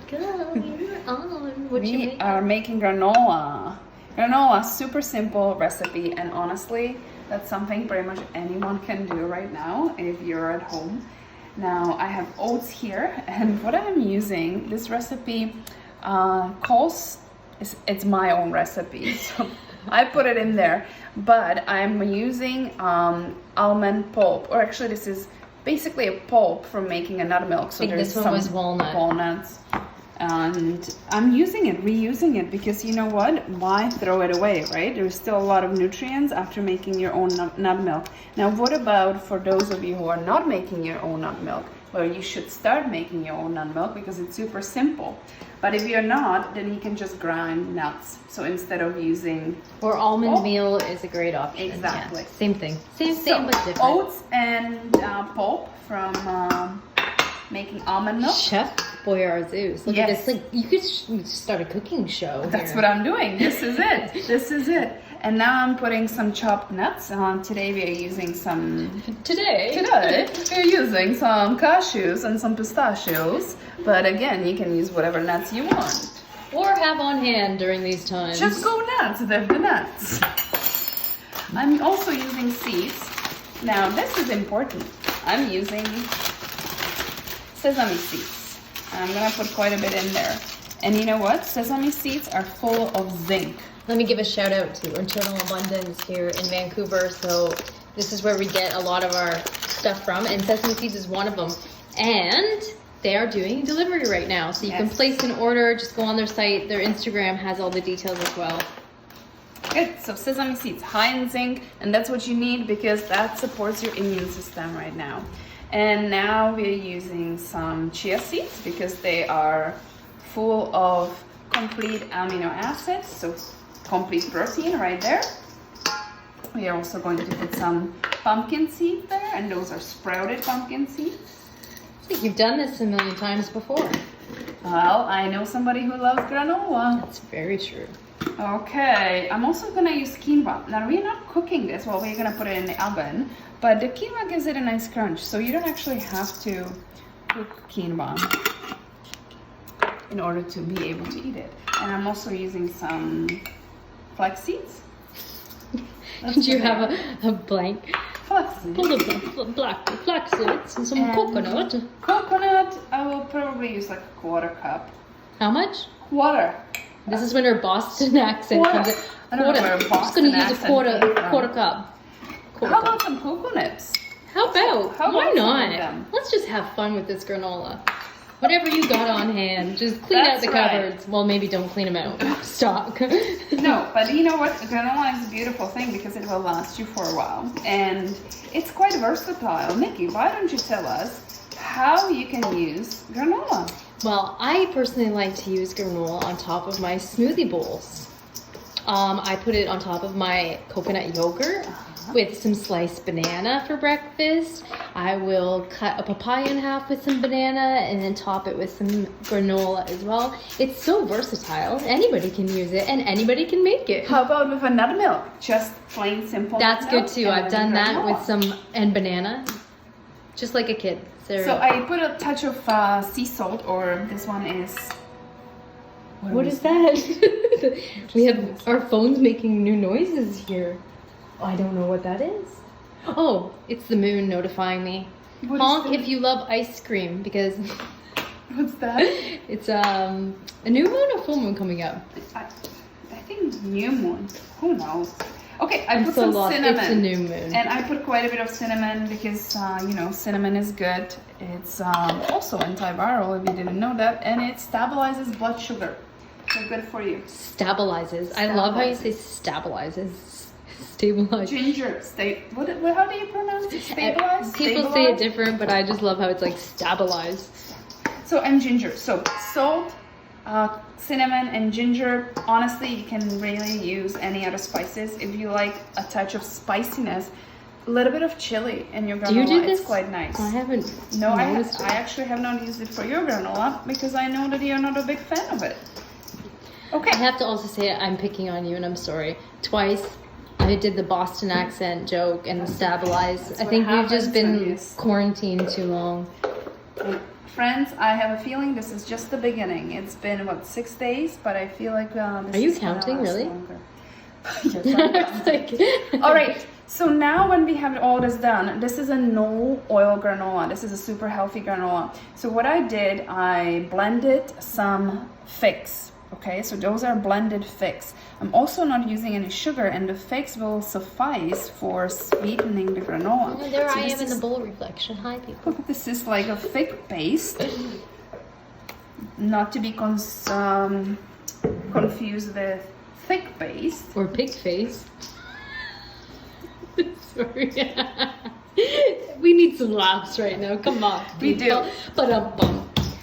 go. You're on. What you We make? are making granola. Granola, super simple recipe, and honestly, that's something pretty much anyone can do right now if you're at home. Now, I have oats here, and what I'm using, this recipe calls, it's my own recipe, so I put it in there, but I'm using almond pulp, or actually this is basically a pulp from making a nut milk. So I think there's this one was walnuts. And I'm reusing it, because you know what? Why throw it away, right? There's still a lot of nutrients after making your own nut milk. Now, what about for those of you who are not making your own nut milk? Well, you should start making your own nut milk because it's super simple. But if you're not, then you can just grind nuts. So instead of using... Or almond meal is a great option. Exactly. Yeah. Same thing. Same but different. Oats and pulp from making almond milk. Chef Boyardee. Look at this. Like, you could start a cooking show. That's what I'm doing. This is it. This is it. And now I'm putting some chopped nuts. Today we are using some... Today we're using some cashews and some pistachios. But again, you can use whatever nuts you want. Or have on hand during these times. Just go nuts with the nuts. I'm also using seeds. Now this is important. I'm using sesame seeds. I'm gonna put quite a bit in there. And you know what? Sesame seeds are full of zinc. Let me give a shout out to Internal Abundance here in Vancouver. So this is where we get a lot of our stuff from, and sesame seeds is one of them. And they are doing delivery right now. So you can place an order, just go on their site. Their Instagram has all the details as well. Good. So sesame seeds, high in zinc, and that's what you need because that supports your immune system right now. And now we're using some chia seeds because they are full of complete amino acids, so complete protein right there. We are also going to put some pumpkin seed there, and those are sprouted pumpkin seeds. I think you've done this a million times before. Well, I know somebody who loves granola. That's very true. Okay, I'm also gonna use quinoa. Now we're not cooking this, well, we're gonna put it in the oven, but the quinoa gives it a nice crunch, so you don't actually have to cook quinoa in order to be able to eat it. And I'm also using some flax seeds. Did you have a blank? Flax seeds. Full of black flax seeds and some coconut. Coconut, I will probably use like a quarter cup. How much? Quarter. This is when her Boston accent comes in. I don't know where I'm just Boston going to use a quarter cup. How about some coconuts? How about? How Why about some of not? them? Let's just have fun with this granola. Whatever you got on hand, just clean out the cupboards. Well, maybe don't clean them out. Stock. No, but you know what? Granola is a beautiful thing because it will last you for a while. And it's quite versatile. Nikki, why don't you tell us how you can use granola? Well, I personally like to use granola on top of my smoothie bowls. I put it on top of my coconut yogurt with some sliced banana for breakfast. I will cut a papaya in half with some banana and then top it with some granola as well. It's so versatile. Anybody can use it and anybody can make it. How about with a nut milk? Just plain simple That's nut good milk too. I've done that granola. with some and banana, just like a kid. So I put a touch of sea salt, or this one is... What is that? We have our phones making new noises here. I don't know what that is. Oh, it's the moon notifying me. Honk if you love ice cream, because What's that? it's a new moon or full moon coming up. I think new moon. Who knows? Okay, I put so some lost. cinnamon. It's a new moon. And I put quite a bit of cinnamon because, you know, cinnamon is good. It's also antiviral, if you didn't know that. And it stabilizes blood sugar. So good for you. Stabilizes. I love how you say stabilizes. Stabilize. Ginger. How do you pronounce it? Stabilize? People say it different, but I just love how it's like stabilized. So, and ginger. So, salt, cinnamon, and ginger. Honestly, you can really use any other spices. If you like a touch of spiciness, a little bit of chili in your granola. Do you do this? It's quite nice. I haven't. No, I actually have not used it for your granola because I know that you're not a big fan of it. Okay. I have to also say I'm picking on you, and I'm sorry. Twice I did the Boston accent joke and stabilize. I think we've just been quarantined too long. Friends, I have a feeling this is just the beginning. It's been, what, 6 days? But I feel like this Are you is gonna counting, last really? longer. Yes, I'm counting. Like... All right, so now when we have all this done, this is a no oil granola. This is a super healthy granola. So what I did, I blended some figs. Okay, so those are blended figs. I'm also not using any sugar, and the figs will suffice for sweetening the granola. Oh, there So I this am in is- the bowl reflection. Hi, people. This is like a fig paste, not to be confused with thick paste. Or pig face. Sorry. We need some laughs right now. Come on. We do. But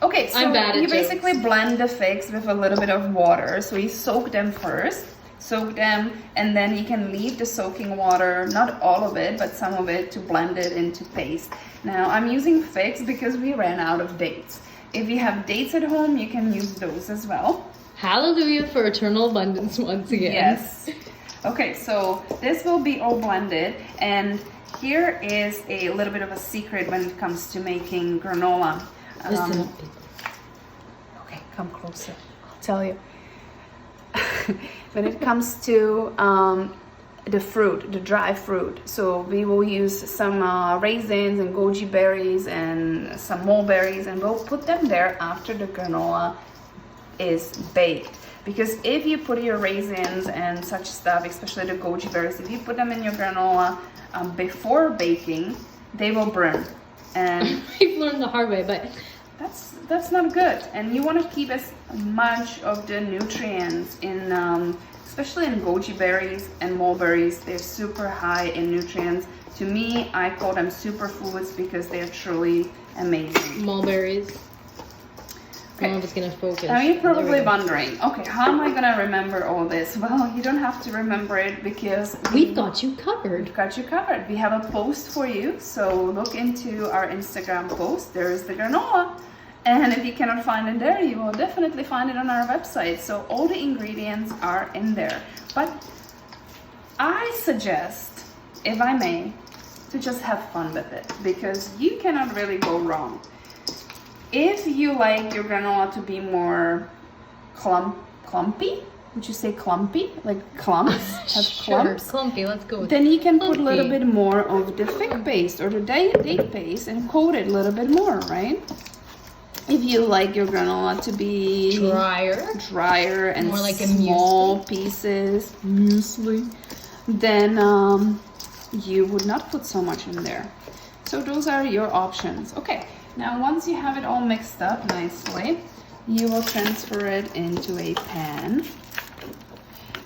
Okay, so I'm bad at you jokes. basically blend the figs with a little bit of water. So you soak them first, and then you can leave the soaking water, not all of it, but some of it, to blend it into paste. Now I'm using figs because we ran out of dates. If you have dates at home, you can use those as well. hallelujah for eternal abundance once again. Yes. Okay, so this will be all blended, and here is a little bit of a secret when it comes to making granola. Listen up, people. Okay, come closer. I'll tell you. When it comes to the fruit, the dry fruit, so we will use some raisins and goji berries and some mulberries, and we'll put them there after the granola is baked. Because if you put your raisins and such stuff, especially the goji berries, if you put them in your granola before baking, they will burn. And We've learned the hard way, but that's not good. And you want to keep as much of the nutrients in, especially in goji berries and mulberries. They're super high in nutrients. To me, I call them superfoods because they're truly amazing. mulberries. Okay. I'm just gonna focus. Now you're There we probably go. wondering, okay, how am I gonna remember all this? Well, you don't have to remember it because We've got you covered. we've got you covered. We have a post for you, so look into our Instagram post. There is the granola, and if you cannot find it there, you will definitely find it on our website. So all the ingredients are in there. But I suggest, if I may, to just have fun with it, because you cannot really go wrong. If you like your granola to be more clumpy, would you say clumpy? Like clumps? Have Sure, clumps? clumpy. Let's go with Then you can put a Clumpy. little bit more of the fig paste or the date paste and coat it a little bit more, right? If you like your granola to be drier and More like a small pieces, muesli, then you would not put so much in there. So those are your options. Okay, now once you have it all mixed up nicely, you will transfer it into a pan.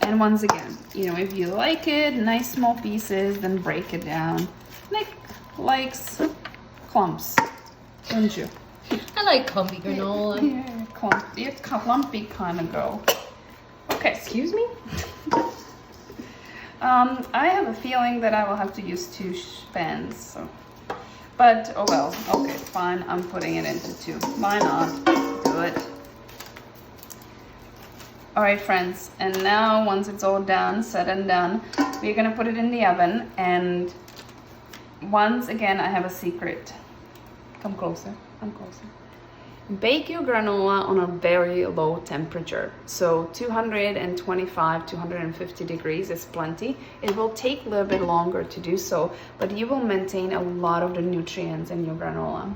And once again, you know, if you like it, nice small pieces, then break it down. Nick likes clumps, don't you? I like clumpy granola. You're clumpy kind of girl. Okay. Excuse me? I have a feeling that I will have to use 2 pans, so. But, oh well, okay, fine, I'm putting it into 2. Why not? Do it. Alright friends, and now once it's all done, said and done, we're gonna put it in the oven, and once again I have a secret. Come closer, come closer. Bake your granola on a very low temperature. So 225, 250 degrees is plenty. It will take a little bit longer to do so, but you will maintain a lot of the nutrients in your granola.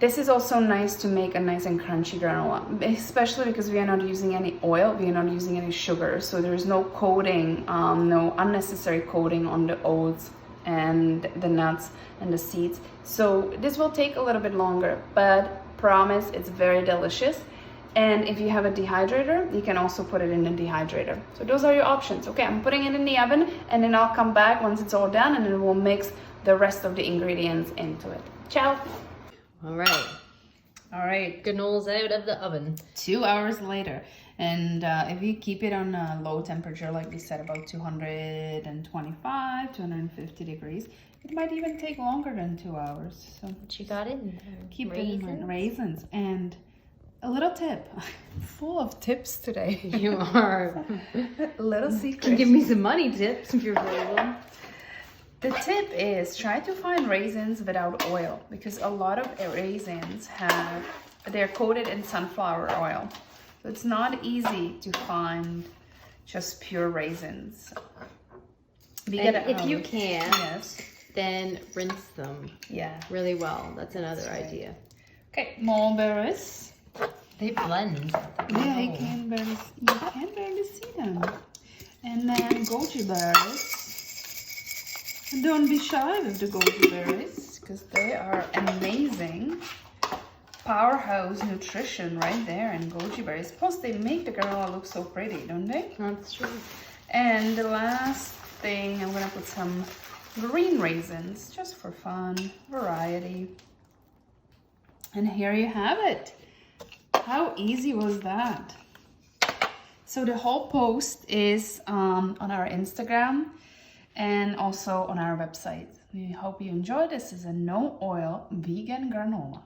This is also nice to make a nice and crunchy granola, especially because we are not using any oil, we are not using any sugar, so there is no coating, no unnecessary coating on the oats and the nuts and the seeds. So this will take a little bit longer, but promise it's very delicious. And if you have a dehydrator, you can also put it in a dehydrator. So those are your options. Okay, I'm putting it in the oven, and then I'll come back once it's all done, and then we'll mix the rest of the ingredients into it. Ciao. All right. All right, Granola's out of the oven. 2 hours later. And if you keep it on a low temperature, like we said, about 225, 250 degrees, it might even take longer than 2 hours. So What you got in there? keep it in mind. Raisins. And a little tip. Full of tips today. You are. A little Can secret. give me some money tips if you're available. The tip is try to find raisins without oil, because a lot of raisins they're coated in sunflower oil. So it's not easy to find just pure raisins. And if you can, yes, then rinse them really well. That's another idea. Okay, mulberries. They blend. Yeah, you can barely see them. And then goji berries. And don't be shy with the goji berries, because they are amazing. Powerhouse nutrition right there in goji berries. Plus, they make the granola look so pretty, don't they? That's true. And the last thing, I'm gonna put some green raisins, just for fun, variety. And here you have it. How easy was that? So the whole post is on our Instagram and also on our website. We hope you enjoyed. This is a no oil vegan granola.